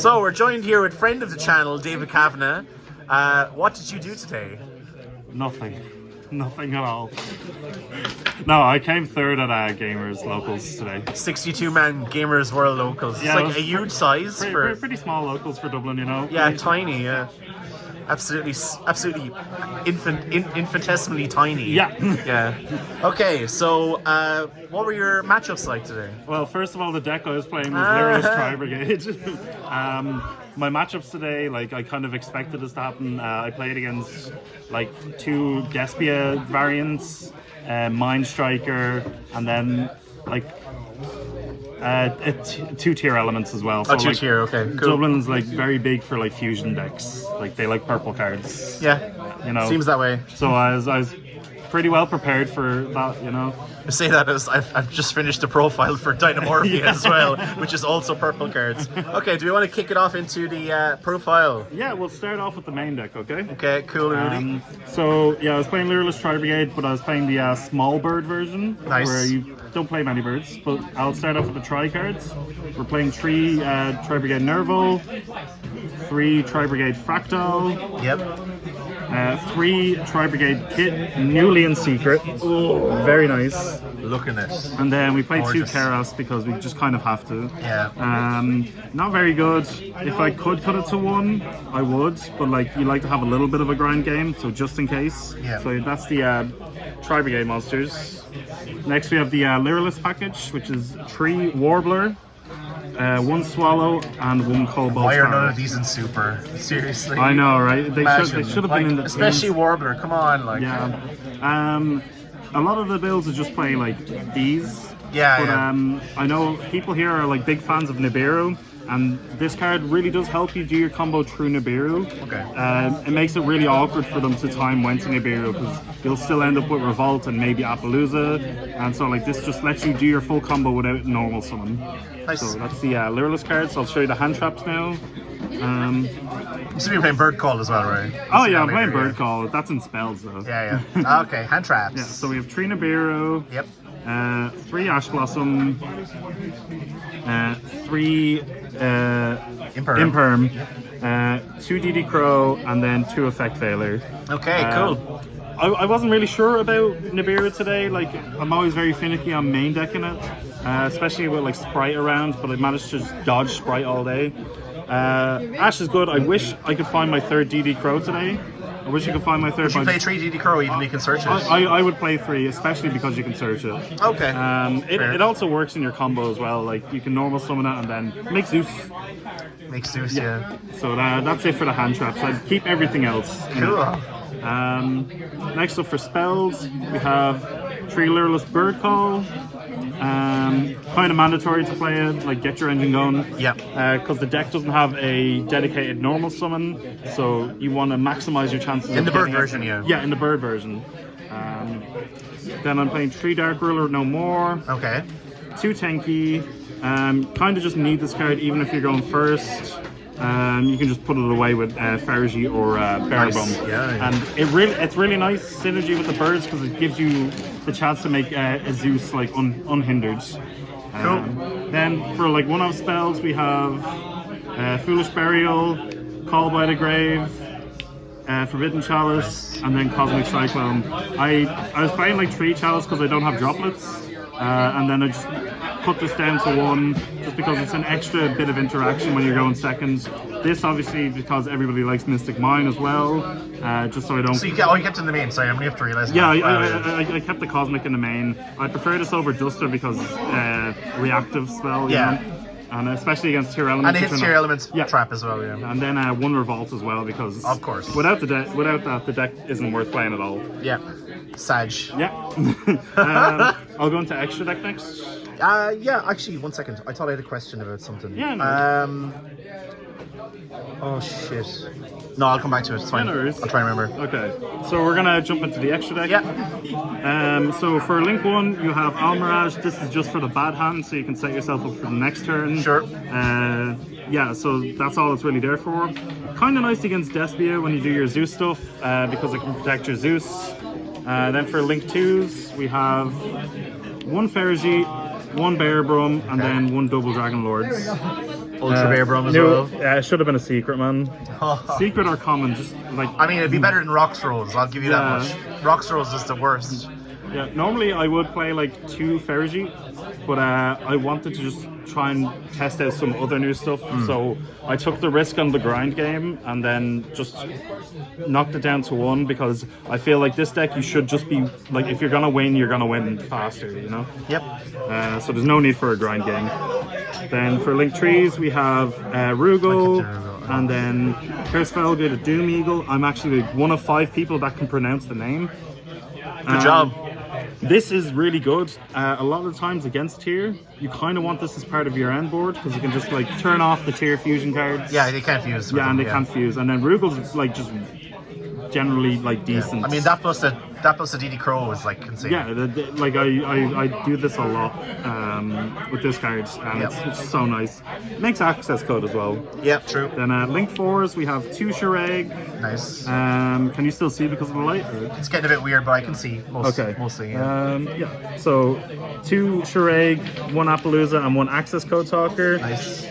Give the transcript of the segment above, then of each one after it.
So we're joined here with friend of the channel, David Kavanagh. What did you do today? Nothing. Nothing at all. No, I came third at Gamers Locals today. 62-man Gamers World Locals. Yeah, it's like a huge size for... Pretty small locals for Dublin, you know? Yeah, tiny, yeah. Absolutely infinitesimally tiny. Yeah. Yeah. Okay, so what were your matchups like today? Well, first of all, the deck I was playing was Lyrilusc Tri-Brigade. My matchups today, like, I kind of expected this to happen. I played against, like, 2 Despia variants, Mind Striker, and then, like, 2 tier elements as well. So, 2 like, tier, okay, cool. Dublin's like very big for like fusion decks. Like they like purple cards. Yeah, you know. Seems that way. So I was pretty well prepared for that, you know. I say that as I've just finished the profile for Dynamorphia as well, which is also purple cards. Okay, do we want to kick it off into the profile? Yeah, we'll start off with the main deck, okay? Okay, cool, Rudy. So, yeah, I was playing Lyrilusc Tri-Brigade, but I was playing the small bird version, nice. Where you don't play many birds, but I'll start off with the tri cards. We're playing 3 Tri-Brigade Nervo, 3 Tri-Brigade Fractal, yep. 3 Tri-Brigade Kit, newly in secret. Oh, very nice. Look at this. And then we played Gorgeous. 2 Keras because we just kind of have to. Yeah. Not very good. If I could cut it to 1, I would. But like, you like to have a little bit of a grind game, so just in case. Yeah. So that's the Tri-Brigade monsters. Next we have the Lyrilusc package, which is 3 Warbler, 1 Swallow, and 1 Cobalt. Why are none of these in Super? Seriously. I know, right? They should have been in the especially Warbler. Come on, like. Yeah. A lot of the builds are just playing like these. Yeah. But yeah. I know people here are like big fans of Nibiru, and this card really does help you do your combo through Nibiru. Okay. It makes it really awkward for them to time when to Nibiru because you'll still end up with Revolt and maybe Appaloosa, and so like this just lets you do your full combo without normal summon. Nice. So that's the Lyrilusc cards. So I'll show you the hand traps now. You should be playing Bird Call as well, right? Oh yeah, I'm playing Bird Call. That's in spells though. Yeah, yeah. Okay, hand traps. Yeah, so we have 3 Nibiru. Yep. 3 Ash Blossom, 3 Imperm, 2 DD Crow, and then 2 Effect Failure. Okay, cool. I wasn't really sure about Nibiru today. Like, I'm always very finicky on main decking it, especially with like Sprite around, but I managed to just dodge Sprite all day. Ash is good. I wish I could find my 3rd DD Crow today. I wish you could find my 3rd. Would you play 3 DD Crow even though you can search it? I would play 3, especially because you can search it. Okay. It also works in your combo as well. Like you can normal summon it and then make Zeus. Make Zeus, yeah. So that's it for the hand traps. I'd keep everything else. Cool. Next up for spells, we have 3 Lyrilusc Bird Call. Kind of mandatory to play it, like get your engine going. Yeah. Because the deck doesn't have a dedicated normal summon, so you want to maximize your chances. In the bird version, yeah. Yeah, in the bird version. Then I'm playing 3 Dark Ruler No More. Okay. 2 Tenki. Kind of just need this card even if you're going first. You can just put it away with Fergie or Bearbum. Nice. Yeah. And it's really nice synergy with the birds because it gives you the chance to make a Zeus like unhindered. Cool. Then for like one-off spells we have Foolish Burial, Call by the Grave, Forbidden Chalice, and then Cosmic Cyclone. I was playing like 3 Chalice because I don't have droplets, and then I just put this down to 1 just because it's an extra bit of interaction when you're going second. This obviously because everybody likes Mystic Mine as well, just so I don't... So you kept it in the main, sorry, I'm going to have to realize. Yeah, I kept the Cosmic in the main. I prefer this over Duster because reactive spell, you know? And especially against tier elements. And it hits tier elements trap as well, yeah. And then 1 Revolt as well because... Of course. Without that, the deck isn't worth playing at all. Yeah. Sag. Yeah. I'll go into extra deck next. Yeah, actually, 1 second. I thought I had a question about something. Yeah, no. Oh, shit. No, I'll come back to it. It's fine. Yeah, no worries. I'll try and remember. Okay. So we're going to jump into the extra deck. Yeah. So for Link 1, you have Almirage. This is just for the bad hand, so you can set yourself up for the next turn. Sure. Yeah, so that's all it's really there for. Kind of nice against Despia when you do your Zeus stuff, because it can protect your Zeus. Then for Link 2s, we have 1 Fergie, 1 Bearbrum, and then 1 Double Dragon Lords. Ultra Bear Brum as no, well. it should have been a secret, man. Secret or common, just like... I mean, it'd be better than Rocks Rolls, I'll give you that Yeah. much. Rocks Rolls is the worst. Yeah, normally I would play like 2 Fergie, but I wanted to just try and test out some other new stuff. So I took the risk on the grind game and then just knocked it down to 1 because I feel like this deck you should just be like, if you're gonna win, you're gonna win faster, you know? Yep. So there's no need for a grind game. Then for Link Trees we have Rugal, and then Curse Felga, the Doom Eagle. I'm actually one of 5 people that can pronounce the name. Good job. This is really good. A lot of the times against tier, you kind of want this as part of your end board because you can just like turn off the tier fusion cards. Yeah, they can't fuse. Yeah, and they can't fuse. And then Rugal's like just generally like decent. I mean, that plus the DD Crow is like insane. Yeah, like I do this a lot with this card, and it's so nice. Makes access code as well. Yeah, true. Then Link 4s, we have 2 Shireg. Nice. Can you still see because of the light? Or? It's getting a bit weird, but I can see mostly. Yeah. Yeah. So 2 Shireg, 1 Appaloosa, and 1 access code talker. Nice.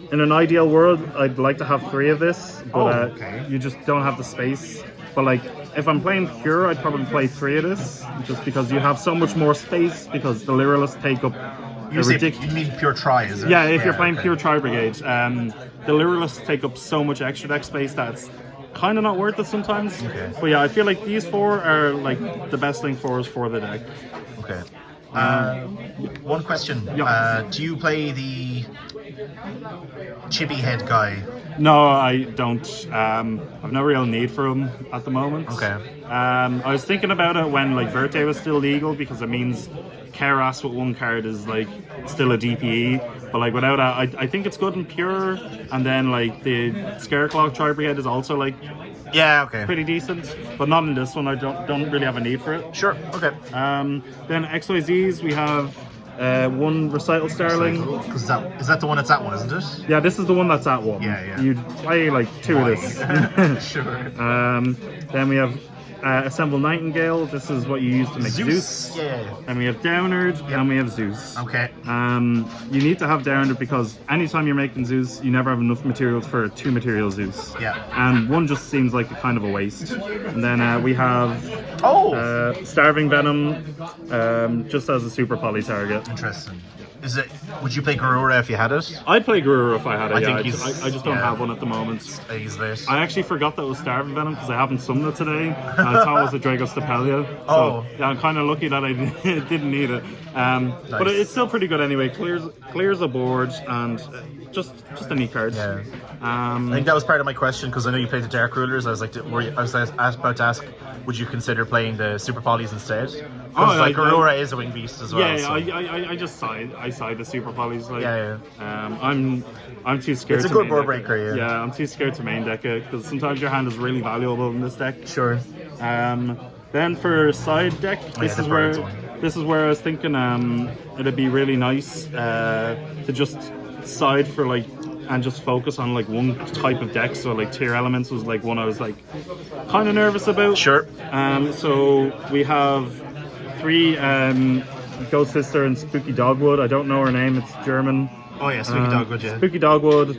In an ideal world, I'd like to have 3 of this, but okay. You just don't have the space. But like, if I'm playing pure, I'd probably play 3 of this, just because you have so much more space. Because the Lyrilusc take up You mean pure Tri, is it? Yeah, if you're playing pure Tri-Brigade, the Lyrilusc take up so much extra deck space that's kind of not worth it sometimes. Okay. But yeah, I feel like these 4 are like the best Link 4s for the deck. Okay. One question. Yeah. Do you play the chibi head guy? No, I don't. I've no real need for them at the moment. Okay. I was thinking about it when like Verte was still legal because it means Keras with 1 card is like still a DPE. But like without that, I think it's good in pure. And then like the Scareclaw Tri-Brigade is also like pretty decent, but not in this one. I don't really have a need for it. Sure. Okay. Then XYZs, we have 1 Recital Starling. Is that the one that's that one, isn't it? Yeah, this is the one that's at 1. Yeah. You'd play like 2 of this. Sure. Then we have Assemble Nightingale. This is what you use to make Zeus. Yeah. Then we have Downard, and we have Zeus. Okay. You need to have Downard because anytime you're making Zeus, you never have enough materials for a 2 material Zeus. Yeah. And 1 just seems like a kind of a waste. And then we have Starving Venom, just as a super poly target. Interesting. Would you play Garura if you had it? I'd play Guru if I had it. I just don't have one at the moment. He's lit. I actually forgot that it was Starving Venom because I haven't summoned it today. I thought it was a Dragostapelia. So, yeah, I'm kind of lucky that I didn't need it. Nice. But it's still pretty good anyway. Clears a board and just a neat card. Yeah. I think that was part of my question because I know you played the Dark Rulers. I was like, I was about to ask, would you consider playing the Super Polys instead? Because Aurora is a wing beast as well. Yeah, so. I just side the Super Polys. Like, yeah. I'm too scared. It's a good board breaker. Yeah. Yeah, I'm too scared to main deck it because sometimes your hand is really valuable in this deck. Sure. Then for side deck, this is where I was thinking it'd be really nice to just side for like and just focus on like 1 type of deck. So like Tier Elements was like one I was like kind of nervous about. Sure. So we have 3 Ghost Sister and Spooky Dogwood. I don't know her name. It's German. Oh yeah, Spooky Dogwood. Yeah. Spooky Dogwood.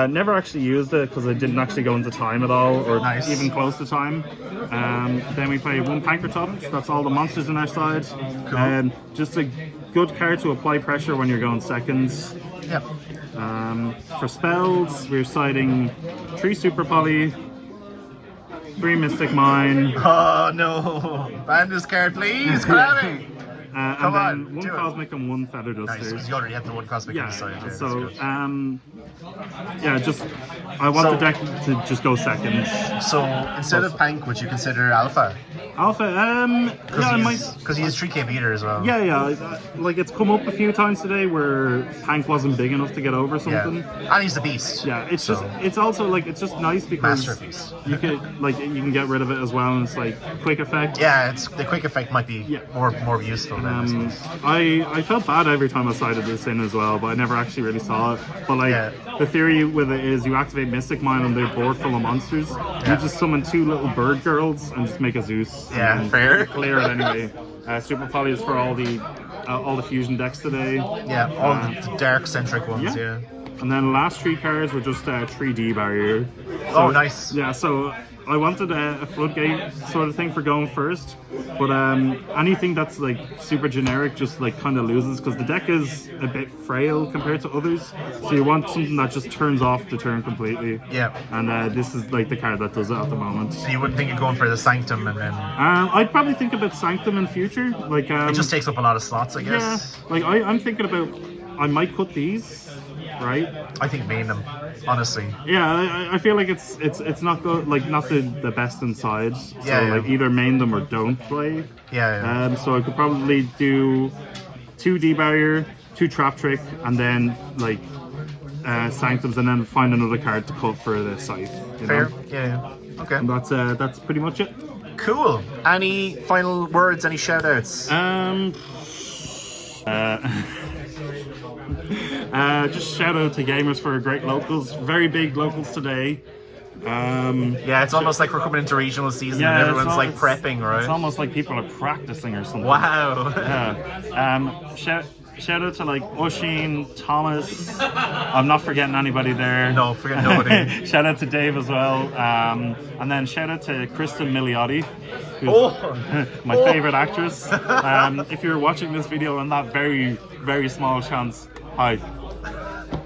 Never actually used it because I didn't actually go into time at all, or even close to time. Then we play 1 Pankratops. That's all the monsters in our side. Cool. Just a good card to apply pressure when you're going seconds. Yep. For spells, we're siding 3 Super Poly, 3 Mystic Mine. Oh no! Ban this card, please, Gravity! And then 1 Cosmic and 1 Feather Duster. Nice, because you already have the 1 Cosmic on the side. Yeah, so, I want the deck to just go second. So, instead of Pank, would you consider Alpha? Alpha, I might. Because he is 3k beater as well. Yeah. Like, it's come up a few times today where Pank wasn't big enough to get over something. Yeah. And he's the beast. Yeah, it's also like, it's just nice because Masterpiece. you can get rid of it as well, and it's like quick effect. Yeah, the quick effect might be more useful. I felt bad every time I sided this in as well, but I never actually really saw it. But like the theory with it is you activate Mystic Mine on their board full of monsters. You just summon 2 little bird girls and just make a Zeus. Yeah, fair. Clear it anyway. Super Poly is for all the all the fusion decks today. Yeah, all the dark centric ones. Yeah. And then the last 3 cards were just 3D barrier. Oh, nice. Yeah, so I wanted a floodgate sort of thing for going first, but anything that's like super generic just like kind of loses because the deck is a bit frail compared to others. So you want something that just turns off the turn completely. Yeah. And this is like the card that does it at the moment. So you wouldn't think you're going for the Sanctum and then... I'd probably think about Sanctum in future. Like it just takes up a lot of slots, I guess. Yeah, like I'm thinking about, I might cut these, right? I think main them, honestly. Yeah, I feel like it's not good, like not the best inside. So like either main them or don't play. Yeah. So I could probably do 2 D-barrier, 2 trap trick, and then like Sanctums, and then find another card to cut for the scythe. Fair. Know? Yeah. Okay. And that's pretty much it. Cool. Any final words? Any shout outs? Just shout out to gamers for great locals. Very big locals today. Yeah, it's almost like we're coming into regional season and everyone's like prepping, right? It's almost like people are practicing or something. Wow. Yeah. Shout out to like Oshin, Thomas. I'm not forgetting anybody there. No, forget nobody. Shout out to Dave as well. And then shout out to Kristen Milioti, who's my favorite actress. If you're watching this video on that very, very small chance, hi.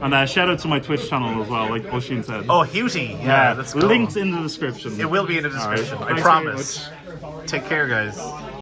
And shout out to my Twitch channel as well, like Oshin said. Oh, Hughie. Yeah, that's cool. Links in the description. It will be in the description, right. I promise. Take care, guys.